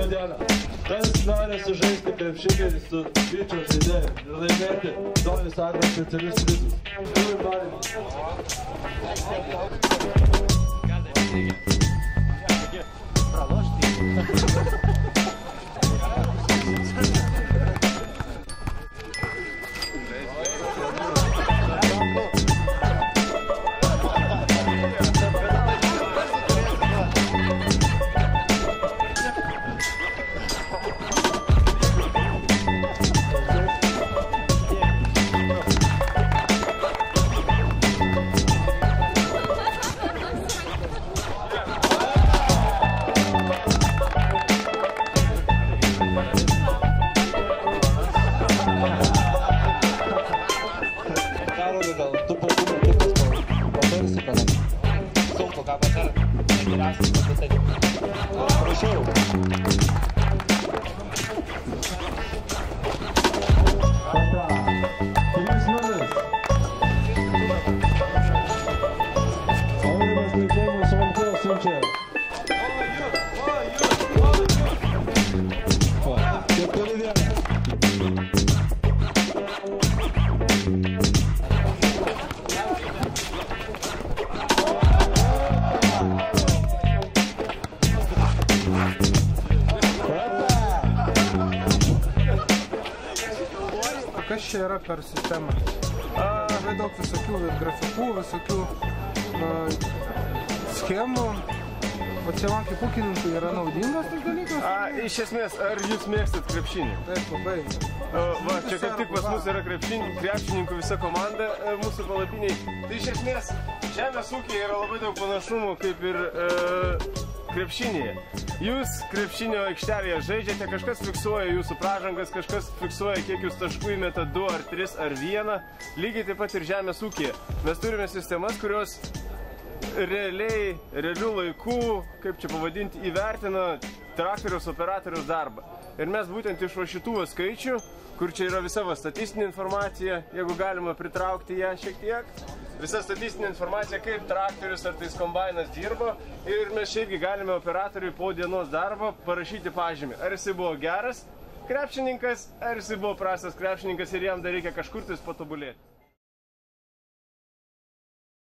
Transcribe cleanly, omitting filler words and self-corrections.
Labą dieną. Kas nori sužaisti krepšinį su Vyčio žaidėju ir laimėti Donis Agro specialius prizus? Turim norimą. Kas čia yra per sistemą? Labai daug visokių grafikų, visokių schemų. O čia man kaip ūkininkui yra naudingas tas dalykas? Iš esmės, ar jūs mėgstat krepšinį? Taip, labai. Va, čia kaip tik pas mus yra krepšininkų visa komanda mūsų palapiniai. Tai iš esmės, žemės ūkiai yra labai daug panašumų kaip ir krepšinėje. Jūs krepšinio aikštelėje žaidžiate, kažkas fiksuoja jūsų pražangas, kažkas fiksuoja, kiek jūs taškų įmeta 2 ar 3 ar 1. Lygiai taip pat ir žemės ūkyje. Mes turime sistemas, kurios realių laikų, kaip čia pavadinti, įvertina traktoriaus operatoriaus darbą. Ir mes būtent iš šitų skaičių, kur čia yra visa statistinė informacija, jeigu galima pritraukti ją šiek tiek, visa statistinė informacija, kaip traktorius ar tais kombainas dirbo, ir mes šiaipgi galime operatoriui po dienos darbo parašyti pažymį, ar jisai buvo geras krepšininkas, ar jisai buvo prastas krepšininkas ir jam dar reikia kažkur tais patobulėti.